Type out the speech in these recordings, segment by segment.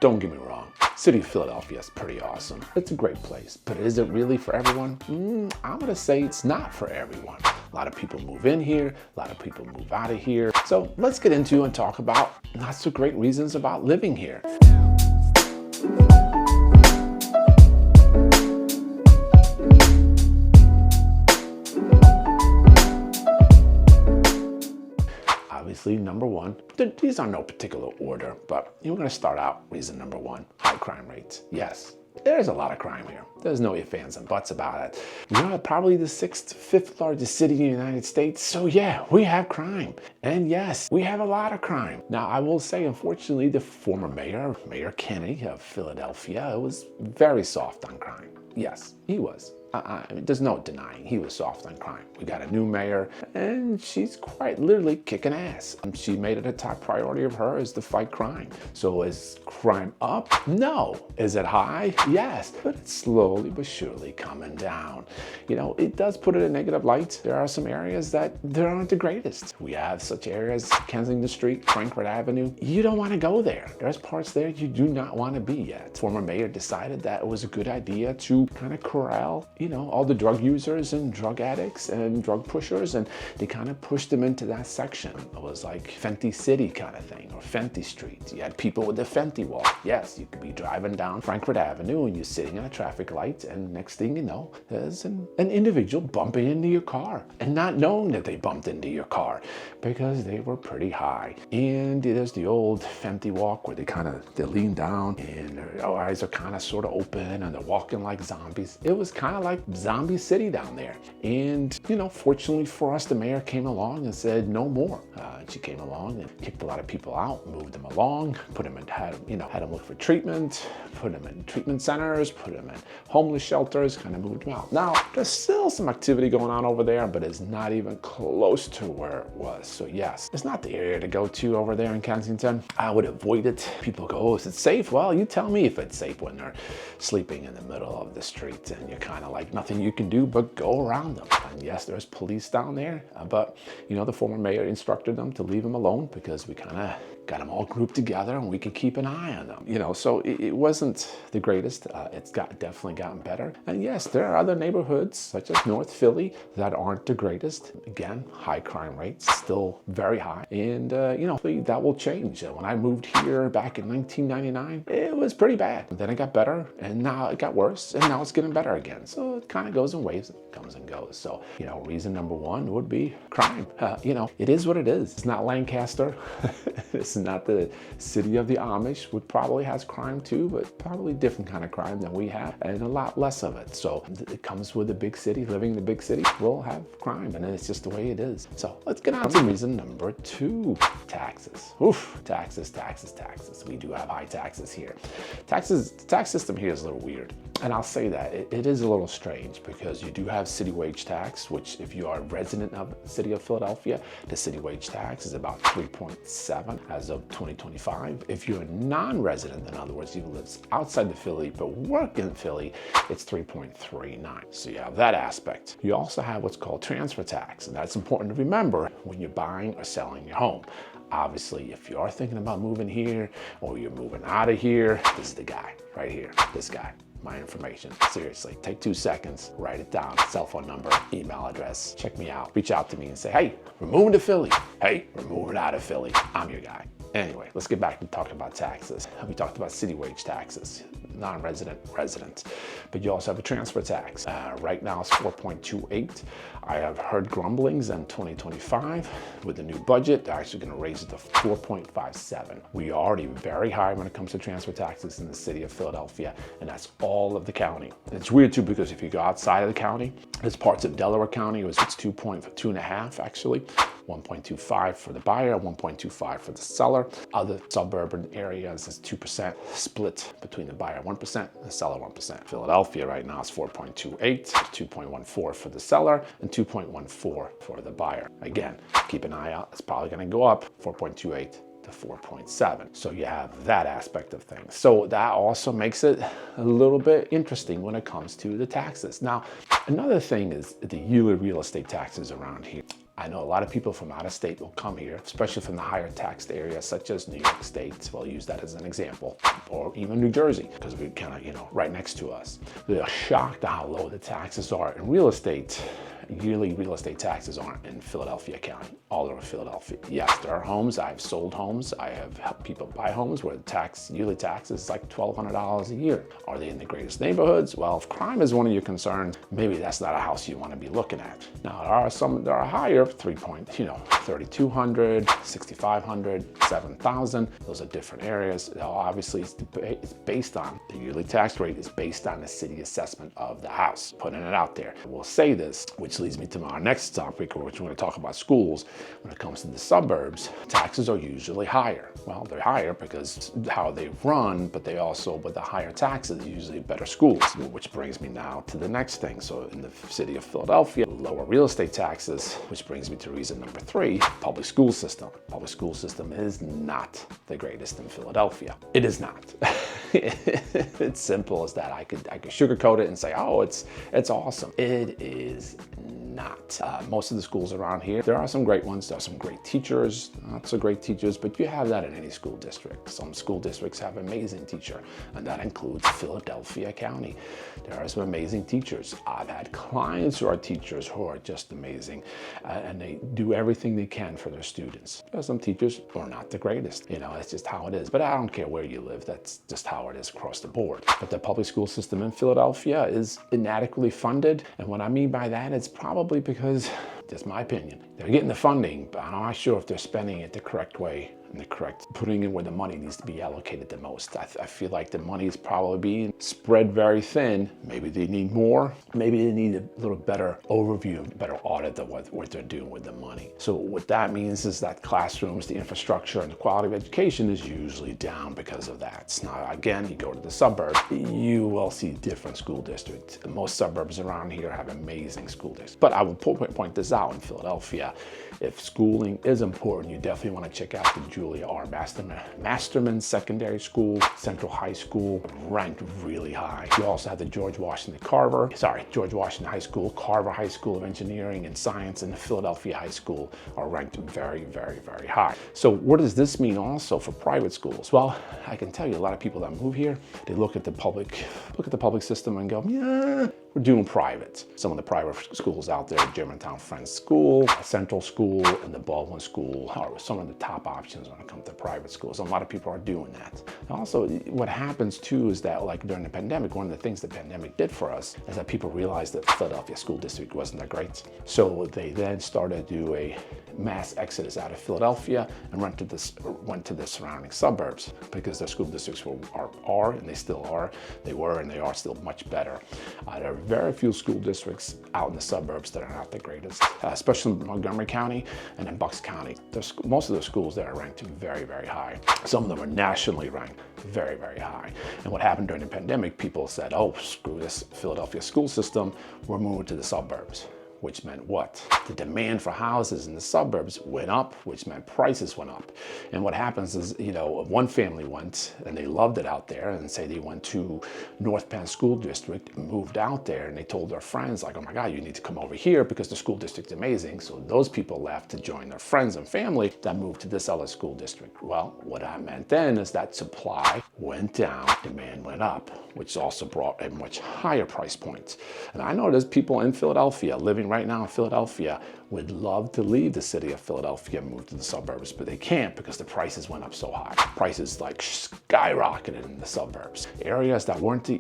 don't get me wrong. City of Philadelphia is pretty awesome. It's a great place, but is it really for everyone? I'm gonna say it's not for everyone. A lot of people move in here, a lot of people move out of here. So let's get into and talk about not so great reasons about living here. Obviously, number one, these are no particular order, but we're going to start out reason number one, high crime rates. Yes, there's a lot of crime here. There's no ifs, ands, and buts about it. We are probably the fifth largest city in the United States. So yeah, we have crime. And yes, we have a lot of crime. Now, I will say, unfortunately, the former mayor, Mayor Kenny of Philadelphia, was very soft on crime. Yes, he was. There's no denying he was soft on crime. We got a new mayor and she's quite literally kicking ass. She made it a top priority of hers to fight crime. So is crime up? No. Is it high? Yes, but it's slowly but surely coming down. You know, it does put it in a negative light. There are some areas that they aren't the greatest. We have such areas, Kensington Street, Frankfurt Avenue. You don't want to go there. There's parts there you do not want to be yet. Former mayor decided that it was a good idea to kind of corral, you know, all the drug users and drug addicts and drug pushers, and they kind of pushed them into that section. It was like Fenty City kind of thing, or Fenty Street. You had people with the Fenty wall. Yes, you could be driving down Frankfurt Avenue and you're sitting at a traffic light, and next thing you know, there's an individual bumping into your car and not knowing that they bumped into your car because they were pretty high. And there's the old Fenty walk where they lean down and their eyes are kind of sort of open and they're walking like zombies. It was kind of like zombie city down there. And, you know, fortunately for us, the mayor came along and said no more. She came along and kicked a lot of people out, moved them along, put them in, had them look for treatment, put them in treatment centers, put them in homeless shelters, kind of moved them out. Now, there's still some activity going on over there, but it's not even close to where it was. So yes, it's not the area to go to over there in Kensington. I would avoid it. People go, oh, is it safe? Well, you tell me if it's safe when they're sleeping in the middle of the street and you're kind of like, nothing you can do but go around them. And yes, there's police down there, but you know, the former mayor instructed them to leave them alone because we kind of got them all grouped together and we could keep an eye on them. You know, so it wasn't the greatest. It's definitely gotten better. And yes, there are other neighborhoods such as North Philly that aren't the greatest. Again, high crime rates, still very high. And you know, that will change. When I moved here back in 1999, it was pretty bad. And then it got better and now it got worse and now it's getting better again. So it kind of goes in waves, it comes and goes. So, you know, reason number one would be crime. You know, it is what it is. It's not Lancaster. It's not the city of the Amish, which probably has crime too, but probably different kind of crime than we have and a lot less of it. So it comes with a big city. Living in the big city will have crime, and it's just the way it is. So let's get on to reason number two, taxes. Oof, taxes, taxes, taxes. We do have high taxes here. The tax system here is a little weird. And I'll say that it is a little strange because you do have city wage tax, which if you are a resident of the city of Philadelphia, the city wage tax is about 3.7 as of 2025. If you're a non-resident, in other words, you live outside the Philly but work in Philly, it's 3.39. So you have that aspect. You also have what's called transfer tax, and that's important to remember when you're buying or selling your home. Obviously, if you are thinking about moving here or you're moving out of here, this is the guy right here, this guy. My information. Seriously, take 2 seconds, write it down, cell phone number, email address, check me out, reach out to me and say, hey, we're moving to Philly. Hey, we're moving out of Philly. I'm your guy. Anyway, let's get back to talking about taxes. We talked about city wage taxes, non-resident, resident, but you also have a transfer tax. Right now it's 4.28. I have heard grumblings in 2025 with the new budget. They're actually going to raise it to 4.57. We are already very high when it comes to transfer taxes in the city of Philadelphia, and that's all of the county. And it's weird too because if you go outside of the county, there's parts of Delaware County, it's 2.5 actually. 1.25 for the buyer, 1.25 for the seller. Other suburban areas is 2% split between the buyer 1% and the seller 1%. Philadelphia right now is 4.28, 2.14 for the seller, and 2.14 for the buyer. Again, keep an eye out. It's probably going to go up 4.28 to 4.7. So you have that aspect of things. So that also makes it a little bit interesting when it comes to the taxes. Now, another thing is the yearly real estate taxes around here. I know a lot of people from out of state will come here, especially from the higher taxed areas such as New York State. We'll use that as an example, or even New Jersey, because we're kind of, right next to us. They're shocked at how low the taxes are in real estate. Yearly real estate taxes aren't in Philadelphia County, all over Philadelphia. Yes, there are homes. I've sold homes. I have helped people buy homes where the yearly tax is like $1,200 a year. Are they in the greatest neighborhoods? Well, if crime is one of your concerns, maybe that's not a house you want to be looking at. Now, there are some that are higher, 3,200, 6,500, 7,000. Those are different areas. Now, obviously, it's based on the yearly tax rate is based on the city assessment of the house. Putting it out there. We'll say this, which leads me to our next topic, which we're going to talk about schools. When it comes to the suburbs, taxes are usually higher. Well, they're higher because how they run, but they also, with the higher taxes, usually better schools, which brings me now to the next thing. So in the city of Philadelphia, lower real estate taxes, which brings me to reason number 3, public school system. Public school system is not the greatest in Philadelphia. It is not. It's simple as that. I could sugarcoat it and say, oh, it's awesome. It is not. Most of the schools around here, there are some great ones. There are some great teachers, not so great teachers, but you have that in any school district. Some school districts have amazing teacher, and that includes Philadelphia County. There are some amazing teachers. I've had clients who are teachers who are just amazing, and they do everything they can for their students. There are some teachers who are not the greatest. That's just how it is. But I don't care where you live. That's just how it is across the board. But the public school system in Philadelphia is inadequately funded, and what I mean by that, it's probably because, just my opinion, they're getting the funding, but I'm not sure if they're spending it the correct way and putting it where the money needs to be allocated the most. I feel like the money is probably being spread very thin. Maybe they need more. Maybe they need a little better overview, better audit of what they're doing with the money. So what that means is that classrooms, the infrastructure, and the quality of education is usually down because of that. Now, again, you go to the suburbs, you will see different school districts. Most suburbs around here have amazing school districts. But I would point this out in Philadelphia. If schooling is important, you definitely want to check out the Julia R. Masterman Secondary School, Central High School, ranked really high. You also have the George Washington High School, Carver High School of Engineering and Science, and the Philadelphia High School are ranked very, very, very high. So what does this mean also for private schools? Well, I can tell you a lot of people that move here, they look at the public system and go, yeah, we're doing private. Some of the private schools out there, Germantown Friends School, Central School, and the Baldwin School are some of the top options when it comes to private schools. A lot of people are doing that. And also, what happens too is that, like during the pandemic, one of the things the pandemic did for us is that people realized that Philadelphia school district wasn't that great. So they then started to do a mass exodus out of Philadelphia and went to the surrounding suburbs because their school districts are and they still are. They were and they are still much better. There are very few school districts out in the suburbs that are not the greatest, especially in Montgomery County and in Bucks County. Most of the schools there are ranked very, very high. Some of them are nationally ranked very, very high. And what happened during the pandemic, people said, oh, screw this Philadelphia school system, we're moving to the suburbs. Which meant what? The demand for houses in the suburbs went up, which meant prices went up. And what happens is, one family went and they loved it out there, and say they went to North Penn School District, moved out there, and they told their friends, like, oh my God, you need to come over here because the school district's amazing. So those people left to join their friends and family that moved to this other school district. Well, what that meant then is that supply went down, demand went up, which also brought a much higher price point. And I know there's people in Philadelphia living right now in Philadelphia would love to leave the city of Philadelphia and move to the suburbs, but they can't because the prices went up so high. Prices like skyrocketed in the suburbs. Areas that weren't,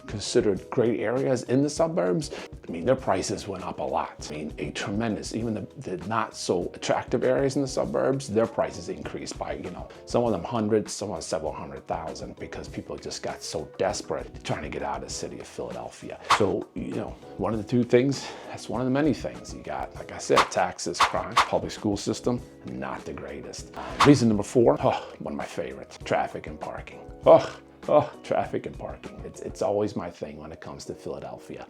considered great areas in the suburbs, their prices went up a lot. A tremendous, even the not so attractive areas in the suburbs, their prices increased by, some of them hundreds, some of them several $100,000 because people just got so desperate trying to get out of the city of Philadelphia. So, one of the two things, that's one of the many things you got. Like I said, taxes, crime, public school system, not the greatest. Reason number 4, one of my favorites, traffic and parking. Traffic and parking. It's always my thing when it comes to Philadelphia.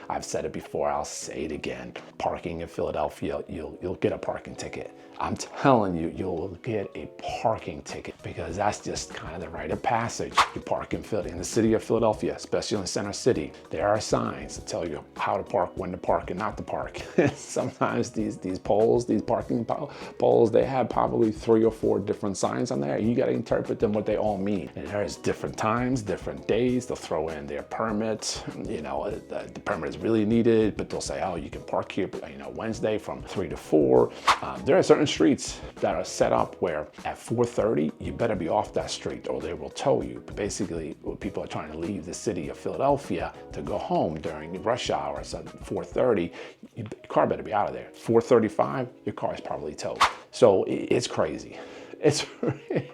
I've said it before, I'll say it again. Parking in Philadelphia, you'll get a parking ticket I'm telling you, you'll get a parking ticket because that's just kind of the rite of passage. You park in the city of Philadelphia, especially in Center City. There are signs that tell you how to park, when to park, and not to park. Sometimes these poles, these parking poles, they have probably 3 or 4 different signs on there. You got to interpret them what they all mean. And there's different times, different days. They'll throw in their permit. You know, the permit is really needed, but they'll say, oh, you can park here, you know, Wednesday from 3 to 4. There are certain streets that are set up where at 4:30 you better be off that street or they will tow you. But basically, when people are trying to leave the city of Philadelphia to go home during rush hours at 4:30, your car better be out of there. 4:35, your car is probably towed. So it's crazy. It's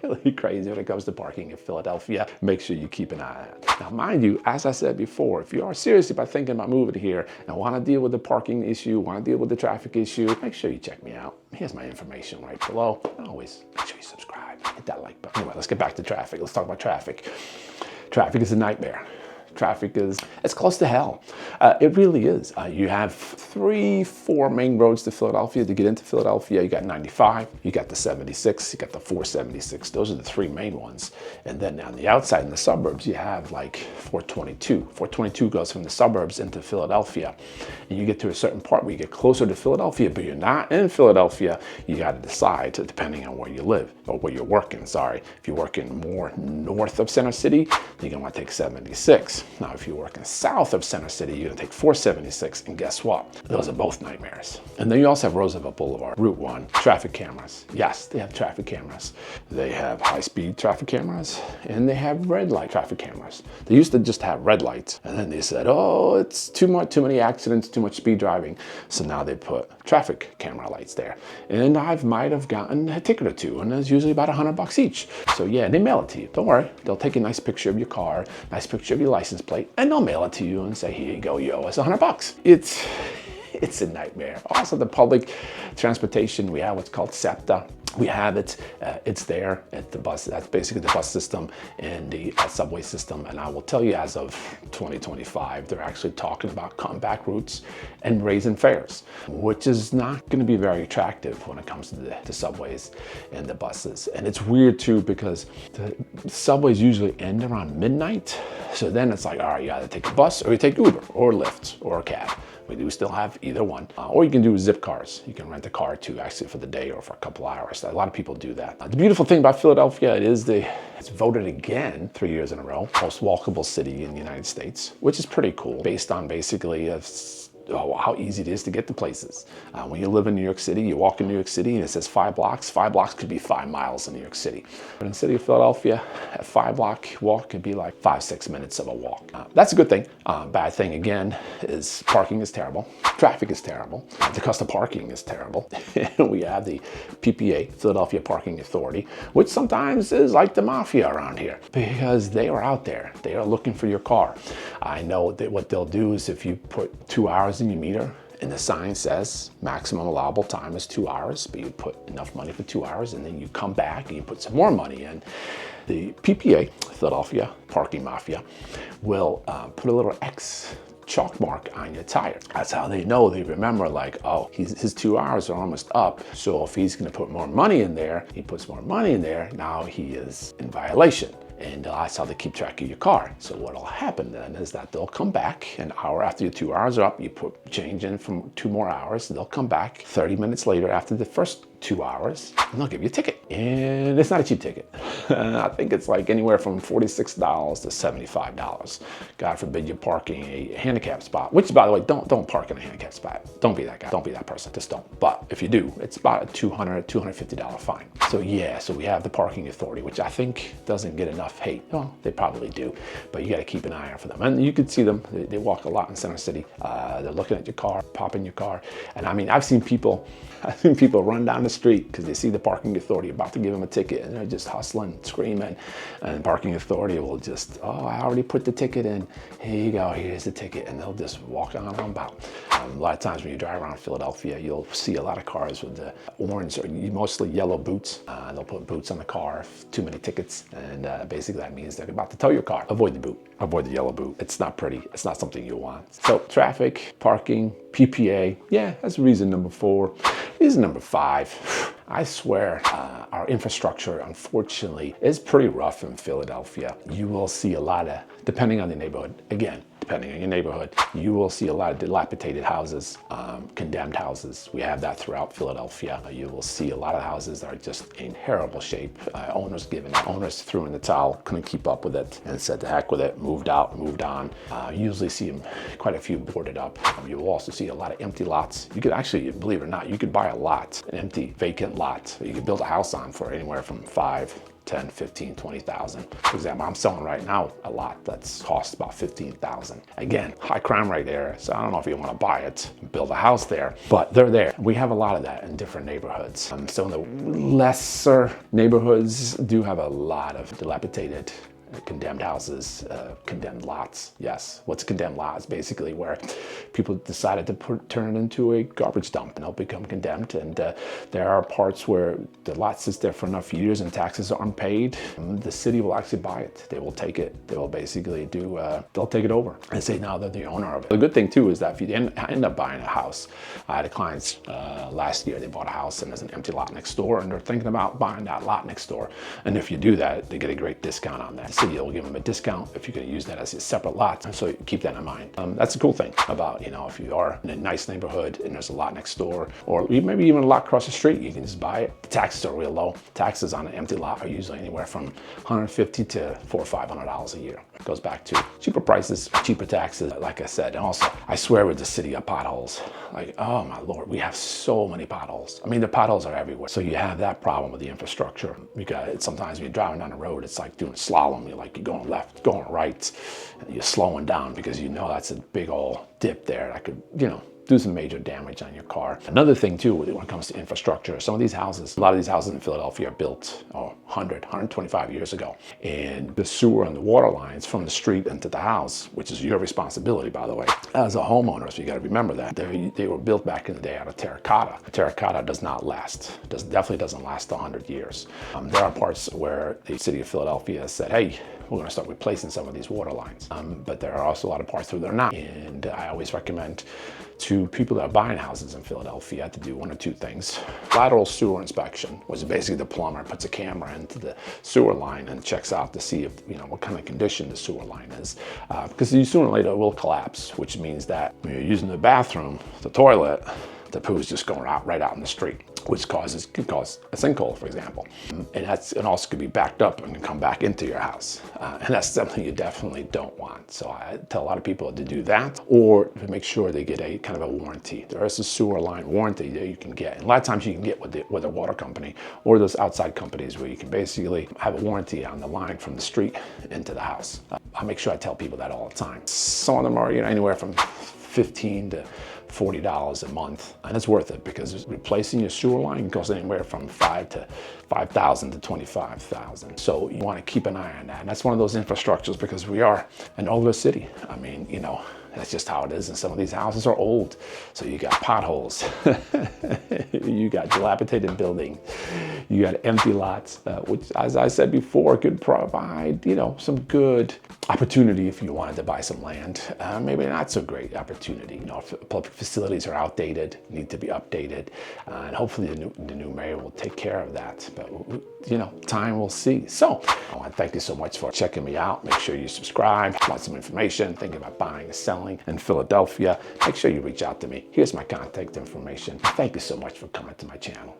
really crazy when it comes to parking in Philadelphia. Make sure you keep an eye on it. Now, mind you, as I said before, if you are serious about thinking about moving here and want to deal with the parking issue, want to deal with the traffic issue, make sure you check me out. Here's my information right below. And always make sure you subscribe, hit that like button. Anyway, let's get back to traffic. Let's talk about traffic. Traffic is a nightmare. Traffic it's close to hell. It really is. You have 3-4 main roads to Philadelphia. To get into Philadelphia, you got 95, you got the 76, you got the 476. Those are the 3 main ones. And then on the outside in the suburbs, you have like 422. 422 goes from the suburbs into Philadelphia. And you get to a certain part where you get closer to Philadelphia, but you're not in Philadelphia. You got to decide, depending on where you live or where you're working. Sorry. If you're working more north of Center City, you're going to want to take 76. Now, if you're working south of Center City, you're going to take 476, and guess what? Those are both nightmares. And then you also have Roosevelt Boulevard, Route 1, traffic cameras. Yes, they have traffic cameras. They have high-speed traffic cameras, and they have red light traffic cameras. They used to just have red lights, and then they said, oh, it's too many accidents, too much speed driving. So now they put traffic camera lights there. And I might have gotten a ticket or 2, and it's usually about $100 each. So yeah, they mail it to you. Don't worry. They'll take a nice picture of your car, nice picture of your license plate, and they'll mail it to you and say, here you go, you owe us $100. It's a nightmare. Also, the public transportation, we have what's called SEPTA. We have it, it's there at the bus. That's basically the bus system and the subway system. And I will tell you, as of 2025, they're actually talking about cutting back routes and raising fares, which is not going to be very attractive when it comes to the subways and the buses. And it's weird too, because the subways usually end around midnight. So then it's like, all right, you either take a bus or you take Uber or Lyft or a cab. We do still have either one. Or you can do zip cars. You can rent a car too, actually, for the day or for a couple hours. A lot of people do that. The beautiful thing about Philadelphia, it's voted again 3 years in a row, most walkable city in the United States, which is pretty cool, based on basically how easy it is to get to places. When you live in New York City, you walk in New York City and it says 5 blocks. 5 blocks could be 5 miles in New York City. But in the city of Philadelphia, a 5-block walk could be like 5-6 minutes of a walk. That's a good thing. Bad thing, again, is parking is terrible. Traffic is terrible. The cost of parking is terrible. We have the PPA, Philadelphia Parking Authority, which sometimes is like the mafia around here, because they are out there. They are looking for your car. I know that what they'll do is, if you put 2 hours in your meter and the sign says maximum allowable time is 2 hours, but you put enough money for 2 hours, and then you come back and you put some more money in, the PPA, Philadelphia Parking Mafia, will put a little X chalk mark on your tire. That's how they know. They remember, like, oh, his 2 hours are almost up. So if he's going to put more money in there, he puts more money in there, now he is in violation. And that's how they keep track of your car. So what'll happen then is that they'll come back an hour after your 2 hours are up, you put change in from 2 more hours, they'll come back 30 minutes later after the first 2 hours, and they'll give you a ticket. And it's not a cheap ticket. I think it's like anywhere from $46 to $75. God forbid you're parking a handicap spot, which, by the way, don't park in a handicap spot. Don't be that guy. Don't be that person. Just don't. But if you do, it's about a $250 fine. So yeah, so we have the parking authority, which I think doesn't get enough hate. Well, they probably do, but you got to keep an eye out for them. And you can see them. They walk a lot in Center City. They're looking at your car, popping your car. And I mean, I've seen people run down the street because they see the parking authority about to give them a ticket, and they're just hustling, screaming, and the parking authority will just, oh, I already put the ticket in. Here you go, here's the ticket, and they'll just walk on about. A lot of times when you drive around Philadelphia, you'll see a lot of cars with the orange or mostly yellow boots. They'll put boots on the car, too many tickets, and basically that means they're about to tow your car. Avoid the boot, avoid the yellow boot. It's not pretty, it's not something you want. So traffic, parking, PPA, yeah, that's reason number 4. Reason number 5, I swear our infrastructure, unfortunately, is pretty rough in Philadelphia. You will see a lot of, depending on the neighborhood, again, depending on your neighborhood, you will see a lot of dilapidated houses, condemned houses. We have that throughout Philadelphia. You will see a lot of houses that are just in terrible shape. Owners threw in the towel, couldn't keep up with it, and said to heck with it, moved out, moved on. You usually see them, quite a few boarded up. You will also see a lot of empty lots. You could actually, believe it or not, you could buy a lot, an empty, vacant lot. You could build a house on for anywhere from 5, 10, 15, 20,000. For example, I'm selling right now a lot that's cost about 15,000. Again, high crime rate area, so I don't know if you want to buy it, build a house there, but they're there. We have a lot of that in different neighborhoods. Some of the lesser neighborhoods do have a lot of dilapidated, condemned houses, condemned lots. Yes, what's a condemned lot? It's basically where people decided to turn it into a garbage dump and it'll become condemned. And there are parts where the lot sits there for enough years and taxes aren't paid. The city will actually buy it. They will take it. They will basically they'll take it over and say now they're the owner of it. The good thing too is that if you end up buying a house, I had a client last year, they bought a house and there's an empty lot next door and they're thinking about buying that lot next door. And if you do that, they get a great discount on that. City will give them a discount if you're going to use that as a separate lot. So keep that in mind. That's a cool thing about, if you are in a nice neighborhood and there's a lot next door, or maybe even a lot across the street, you can just buy it. The taxes are real low. Taxes on an empty lot are usually anywhere from $150 to $400 or $500 a year. It goes back to cheaper prices, cheaper taxes, like I said. And also, I swear with the city of potholes, like, oh my Lord, we have so many potholes. I mean, the potholes are everywhere. So you have that problem with the infrastructure. Sometimes when you're driving down the road, it's like doing slalom. You're going left, going right, and you're slowing down because you know that's a big old dip there that could, do some major damage on your car. Another thing too, when it comes to infrastructure, a lot of these houses in Philadelphia are built 100, 125 years ago. And the sewer and the water lines from the street into the house, which is your responsibility, by the way, as a homeowner, so you got to remember that. They were built back in the day out of terracotta. Terracotta does not last. Definitely doesn't last 100 years. There are parts where the city of Philadelphia said, hey, we're going to start replacing some of these water lines. But there are also a lot of parts where they're not. And I always recommend to people that are buying houses in Philadelphia to do one or two things. Lateral sewer inspection, which is basically the plumber puts a camera into the sewer line and checks out to see if, what kind of condition the sewer line is. Because sooner or later it will collapse, which means that when you're using the bathroom, the toilet, the poo is just going right out in the street, which could cause a sinkhole, for example. And it also could be backed up and come back into your house. And that's something you definitely don't want. So I tell a lot of people to do that, or to make sure they get a kind of a warranty. There is a sewer line warranty that you can get. And a lot of times you can get with a water company or those outside companies where you can basically have a warranty on the line from the street into the house. I make sure I tell people that all the time. Some of them are anywhere from $15 to $40 a month, and it's worth it because replacing your sewer line goes anywhere from $5,000 to $25,000. So you want to keep an eye on that. And that's one of those infrastructures because we are an older city. I mean, that's just how it is. And some of these houses are old. So you got potholes, you got dilapidated buildings, you got empty lots, which, as I said before, could provide, some good opportunity if you wanted to buy some land. Maybe not so great opportunity. If public facilities are outdated, need to be updated, and hopefully the new mayor will take care of that. But time will see. So I want to thank you so much for checking me out. Make sure you subscribe. Want some information, thinking about buying and selling in Philadelphia, make sure you reach out to me. Here's my contact information. Thank you so much for coming to my channel.